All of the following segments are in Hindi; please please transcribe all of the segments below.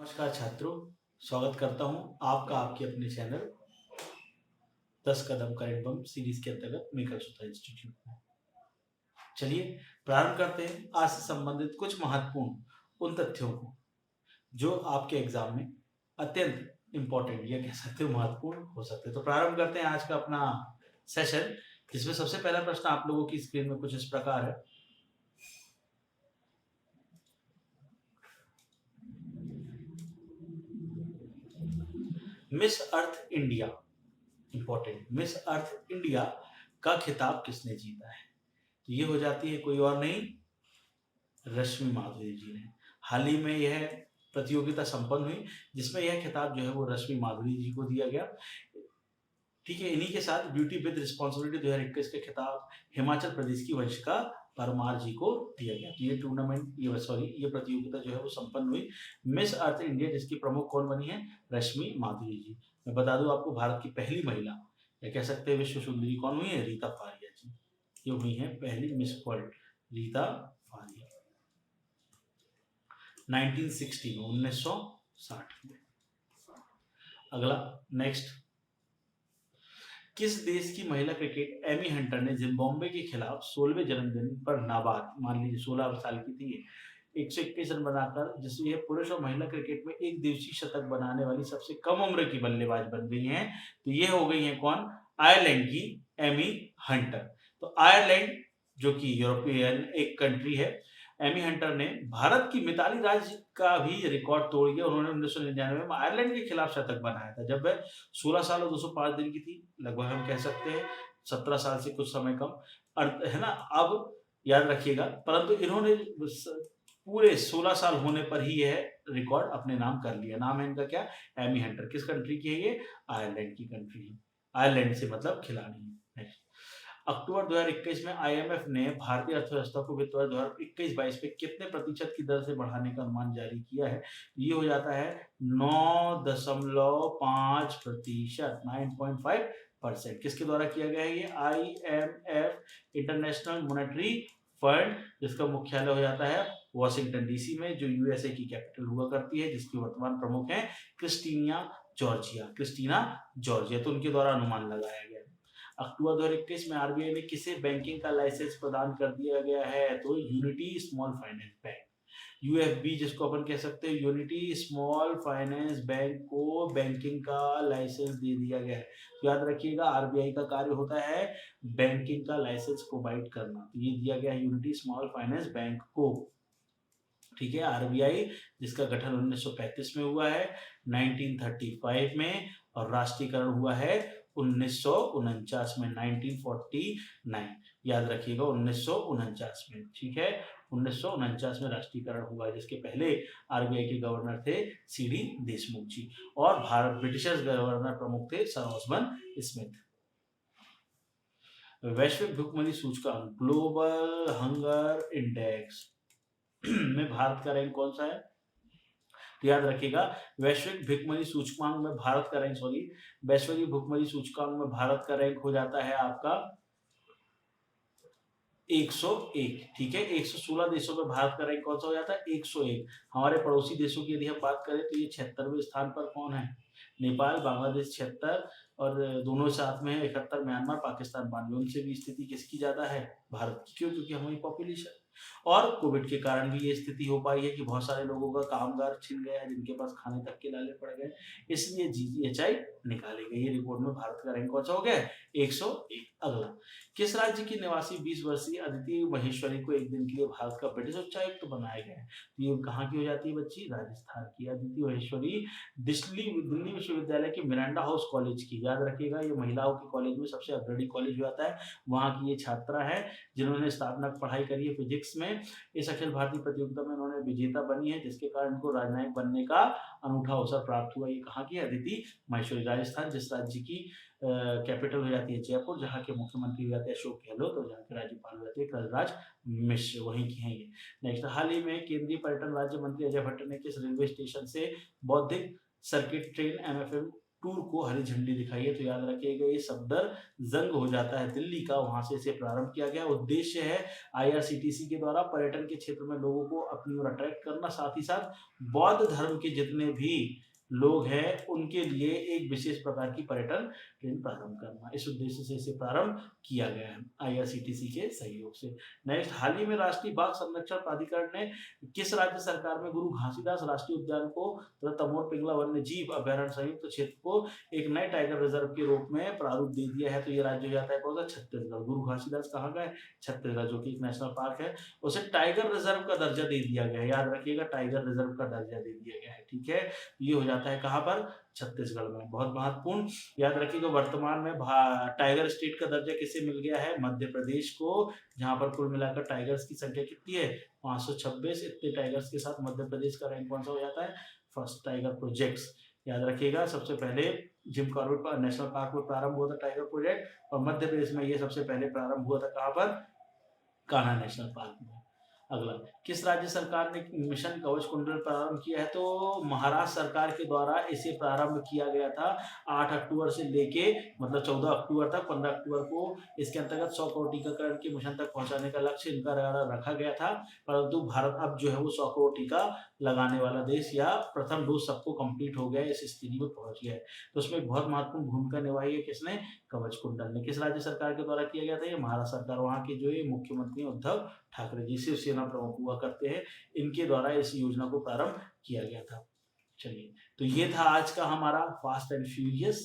नमस्कार छात्रों, स्वागत करता हूं आपका आपके अपने चैनल 10 कदम करंट बम सीरीज के अंतर्गत मेकल सूत्रा इंस्टीट्यूट में। चलिए प्रारंभ करते हैं आज से संबंधित कुछ महत्वपूर्ण उन तथ्यों को जो आपके एग्जाम में अत्यंत इंपॉर्टेंट या कह सकते हो महत्वपूर्ण हो सकते हैं। तो प्रारंभ करते हैं आज का अपना सेशन, जिसमें सबसे पहला प्रश्न आप लोगों की स्क्रीन में कुछ इस प्रकार है। Miss Earth India, important, Miss Earth India का खिताब किसने जीता है? तो ये हो जाती है कोई और नहीं, रश्मि माधुरी जी ने। हाल ही में यह प्रतियोगिता संपन्न हुई जिसमें यह खिताब जो है वो रश्मि माधुरी जी को दिया गया। ठीक है, इन्हीं के साथ ब्यूटी विद रिस्पॉन्सिबिलिटी 2021 का खिताब हिमाचल प्रदेश की वंशिका परमार जी को दिया गया। तो ये टूर्नामेंट ये प्रतियोगिता जो है वो संपन्न हुई मिस अर्थ इंडिया, जिसकी प्रमुख कौन बनी है? रश्मि माधुरी जी। मैं बता दूं आपको, भारत की पहली महिला या कह सकते हैं विश्व सुंदरी कौन हुई है? रीता फारिया जी। ये हुई है पहली मिस वर्ल्ड, रीता फारिया, 1960 में, 1960 में। अगला नेक्स्ट, किस देश की महिला क्रिकेट एमी हंटर ने जिम्बाब्वे के खिलाफ 16वें जन्मदिन पर नाबाद, मान लीजिए 16 साल की थी, 121 रन बनाकर, जिसमें यह पुरुष और महिला क्रिकेट में एक दिवसीय शतक बनाने वाली सबसे कम उम्र की बल्लेबाज बन गई हैं। तो ये हो गई है कौन? आयरलैंड की एमी हंटर। तो आयरलैंड जो कि यूरोपियन एक कंट्री है, एमी हंटर ने भारत की मिताली राज का भी रिकॉर्ड तोड़ दिया। उन्होंने 1999 में आयरलैंड के खिलाफ शतक बनाया था जब वह 16 साल और 205 दिन की थी, लगभग हम कह सकते हैं 17 साल से कुछ समय कम, है ना। अब याद रखिएगा, परंतु इन्होंने पूरे 16 साल होने पर ही यह रिकॉर्ड अपने नाम कर लिया। नाम है इनका क्या? Amy Hunter. किस कंट्री की है ये? आयरलैंड की कंट्री है। आयरलैंड से मतलब खिलाड़ी है। नेक्स्ट, अक्टूबर 2021 में आईएमएफ ने भारतीय अर्थव्यवस्था को वित्त वर्ष 2021-22 में कितने प्रतिशत की दर से बढ़ाने का अनुमान जारी किया है? ये हो जाता है 9.5%, 9.5%। किसके द्वारा किया गया है ये? आईएमएफ, इंटरनेशनल मॉनेटरी फंड, जिसका मुख्यालय हो जाता है वॉशिंगटन डीसी में, जो यूएसए की कैपिटल हुआ करती है, जिसकी वर्तमान प्रमुख है क्रिस्टीना जॉर्जिया। तो उनके द्वारा अनुमान लगाया गया। अक्टूबर 2021 में आरबीआई ने किसे बैंकिंग का लाइसेंस प्रदान कर दिया गया है? तो यूनिटी स्मॉल फाइनेंस बैंक, यूएफबी, जिसको अपन कह सकते हैं यूनिटी स्मॉल फाइनेंस बैंक को बैंकिंग का लाइसेंस दे दिया गया है। तो याद रखिएगा, आरबीआई का कार्य होता है बैंकिंग का लाइसेंस प्रोवाइड करना। तो ये दिया गया है यूनिटी स्मॉल फाइनेंस बैंक को। ठीक है, आरबीआई जिसका गठन 1935 में हुआ है, 1935 में, और राष्ट्रीयकरण हुआ है 1949 में, 1949। याद रखिएगा 1949 में। ठीक है, 1949 में राष्ट्रीयकरण हुआ, जिसके पहले आरबीआई के गवर्नर थे सीडी देशमुख जी, और भारत ब्रिटिशर्स गवर्नर प्रमुख थे सर ऑस्बर्न स्मिथ। वैश्विक भुखमरी सूचकांक, ग्लोबल हंगर इंडेक्स में भारत का रैंक कौन सा है? तो याद रखिएगा, वैश्विक भुखमरी सूचकांक में भारत का रैंक, वैश्विक भुखमरी सूचकांक में भारत का रैंक हो जाता है आपका 101। ठीक है, 116 देशों में भारत का रैंक कौन सा हो जाता है? 101। हमारे पड़ोसी देशों की यदि हम बात करें तो ये 76वें स्थान पर कौन है? नेपाल, बांग्लादेश 76, और दोनों साथ में है 71, म्यांमार, पाकिस्तान 92। उनसे भी स्थिति किसकी ज्यादा है? भारत की। क्यों? क्योंकि हमारी पॉपुलेशन, और कोविड के कारण भी ये स्थिति हो पाई है कि बहुत सारे लोगों का कामगार छिन गया है, जिनके पास खाने तक के लाले पड़ गए, इसलिए जीजीएचआई निकाली गई। ये रिपोर्ट में भारत का रैंक कौन सा हो गया? 101। अगला, किस राज्य की निवासी 20 वर्षीय अदिति महेश्वरी को एक दिन के लिए भारत का ब्रिटिश उच्चायुक्त तो बनाया गया है? ये कहाँ की हो जाती है बच्ची? राजस्थान की। अदिति महेश्वरी दिल्ली विश्वविद्यालय के मिरांडा हाउस कॉलेज की, याद रखिएगा ये महिलाओं के कॉलेज में सबसे अग्रणी कॉलेज जाता है, वहां की ये छात्रा है जिन्होंने स्नातक पढ़ाई करी है फिजिक्स में। इस अखिल भारतीय प्रतियोगिता में उन्होंने विजेता बनी है, जिसके कारण उनको राजनयिक बनने का अनूठा अवसर प्राप्त हुआ। ये कहाँ की? अदिति महेश्वरी, राजस्थान, जिस राज्य की कैपिटल हो जाती है जयपुर, जहाँ के मुख्यमंत्री हो जाते हैं अशोक गहलोत, और जहाँ के राज्यपाल हो जाते हैं कलराज मिश्र, वहीं की हैं ये। नेक्स्ट, हाल ही में केंद्रीय पर्यटन राज्य मंत्री अजय भट्ट ने किस रेलवे स्टेशन से बौद्धिक सर्किट ट्रेन MFM टूर को हरी झंडी दिखाई है। तो याद रखिएगा ये सफदरजंग हो जाता है दिल्ली का, वहां से इसे प्रारंभ किया गया। उद्देश्य है आईआरसीटीसी के द्वारा पर्यटन के क्षेत्र में लोगों को अपनी ओर अट्रैक्ट करना, साथ ही साथ बौद्ध धर्म के जितने भी लोग हैं उनके लिए एक विशेष प्रकार की पर्यटन ट्रेन प्रारंभ करना, इस उद्देश्य से इसे प्रारंभ किया गया है आईआरसीटीसी के सहयोग से। नेक्स्ट, हाल ही में राष्ट्रीय बाघ संरक्षण प्राधिकरण ने किस राज्य सरकार में गुरु घासीदास राष्ट्रीय उद्यान को तथा तमोर पिंगला वन्य जीव अभ्यारण्य संयुक्त क्षेत्र को एक नए टाइगर रिजर्व के रूप में प्रारूप दे दिया है? तो ये राज्य हो जाता है कौन सा? छत्तीसगढ़। गुरु घासीदास कहाँ का है? छत्तीसगढ़, जो कि एक नेशनल पार्क है, उसे टाइगर रिजर्व का दर्जा दे दिया गया है। याद रखिएगा, टाइगर रिजर्व का दर्जा दे दिया गया है, ठीक है। ये हो जाता है कहाँ पर? छत्तीसगढ़ में। बहुत महत्वपूर्ण, याद रखिएगा वर्तमान में टाइगर स्टेट का दर्जा किसे मिल गया है? मध्य प्रदेश को, जहां पर कुल मिलाकर टाइगर्स की संख्या कितनी है? 526। इतने टाइगर्स के साथ मध्य प्रदेश का रैंक कौन सा हो जाता है? First tiger projects. याद रखिएगा, सबसे पहले जिम कॉर्बेट नेशनल पार्क में प्रारंभ हुआ था टाइगर प्रोजेक्ट, और मध्य प्रदेश में ये सबसे पहले प्रारंभ हुआ था कहाँ पर? कान्हा नेशनल पार्क में। अगला, किस राज्य सरकार ने मिशन कवच कुंडल प्रारंभ किया है? तो महाराष्ट्र सरकार के द्वारा इसे प्रारंभ किया गया था 8 अक्टूबर से लेके मतलब 14 अक्टूबर तक। 15 अक्टूबर को इसके अंतर्गत 100 करोड़ टीकाकरण के मिशन तक पहुंचाने का लक्ष्य इनका रखा गया था, परंतु भारत अब जो है वो 100 करोड़ टीका लगाने वाला देश, या प्रथम डोज सबको कंप्लीट हो गया, इस स्थिति में पहुंच गया है। तो उसमें बहुत महत्वपूर्ण भूमिका निभाई है किसने? कवच कुंडल ने। किस राज्य सरकार के द्वारा किया गया था? ये महाराष्ट्र सरकार। वहां के जो ये मुख्यमंत्री उद्धव ठाकरे जी, शिवसेना प्रमुख हुआ करते हैं, इनके द्वारा इस योजना को प्रारंभ किया गया था। चलिए, तो ये था आज का हमारा फास्ट एंड फ्यूरियस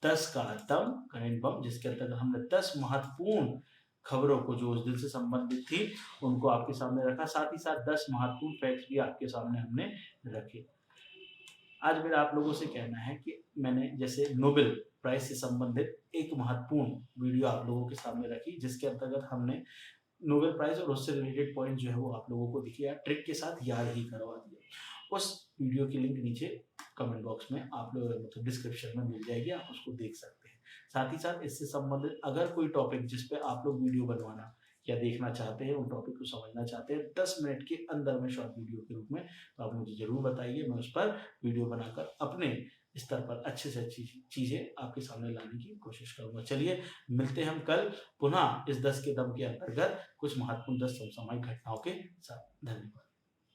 10 का दम करंट बम, जिसके अंतर्गत हमने 10 महत्वपूर्ण खबरों को जो उस दिन से संबंधित थी उनको आपके सामने रखा, साथ ही साथ 10 महत्वपूर्ण फैक्ट्स भी आपके सामने हमने रखे। आज मेरा आप लोगों से कहना है कि मैंने जैसे नोबेल प्राइज से संबंधित एक महत्वपूर्ण वीडियो आप लोगों के सामने रखी, जिसके अंतर्गत हमने नोबेल प्राइज और उससे रिलेटेड पॉइंट जो है वो आप लोगों को दिखे, ट्रिक के साथ याद ही करवा दिया। उस वीडियो की लिंक नीचे कमेंट बॉक्स में आप लोग मतलब डिस्क्रिप्शन में मिल जाएगी, आप उसको देख सकते हैं। साथ ही साथ इससे संबंधित अगर कोई टॉपिक जिस पे आप लोग वीडियो बनवाना या देखना चाहते हैं, उन टॉपिक को समझना चाहते हैं 10 मिनट के अंदर में शॉर्ट वीडियो के रूप में, तो आप मुझे जरूर बताइए, मैं उस पर वीडियो बनाकर अपने स्तर पर अच्छे से अच्छी चीजें आपके सामने लाने की कोशिश करूंगा। चलिए, मिलते हैं हम कल पुनः इस 10 के दम के अंतर्गत कुछ महत्वपूर्ण 10 समसामयिक घटनाओं के साथ। धन्यवाद।